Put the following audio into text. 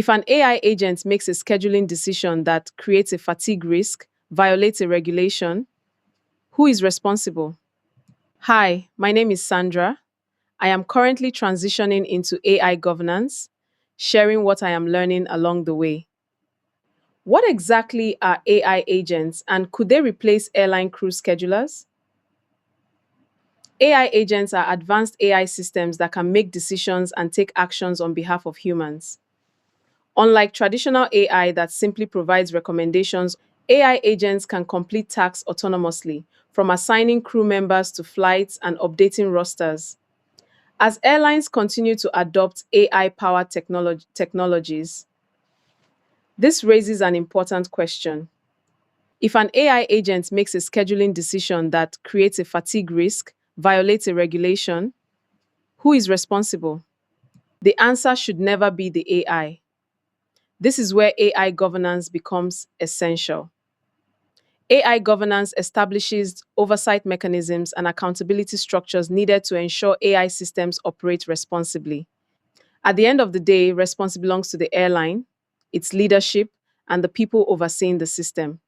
If an AI agent makes a scheduling decision that creates a fatigue risk, violates a regulation, who is responsible? Hi, my name is Sandra. I am currently transitioning into AI governance, sharing what I am learning along the way. What exactly are AI agents and could they replace airline crew schedulers? AI agents are advanced AI systems that can make decisions and take actions on behalf of humans. Unlike traditional AI that simply provides recommendations, AI agents can complete tasks autonomously, from assigning crew members to flights and updating rosters. As airlines continue to adopt AI-powered technologies, this raises an important question. If an AI agent makes a scheduling decision that creates a fatigue risk, violates a regulation, who is responsible? The answer should never be the AI. This is where AI governance becomes essential. AI governance establishes oversight mechanisms and accountability structures needed to ensure AI systems operate responsibly. At the end of the day, responsibility belongs to the airline, its leadership, and the people overseeing the system.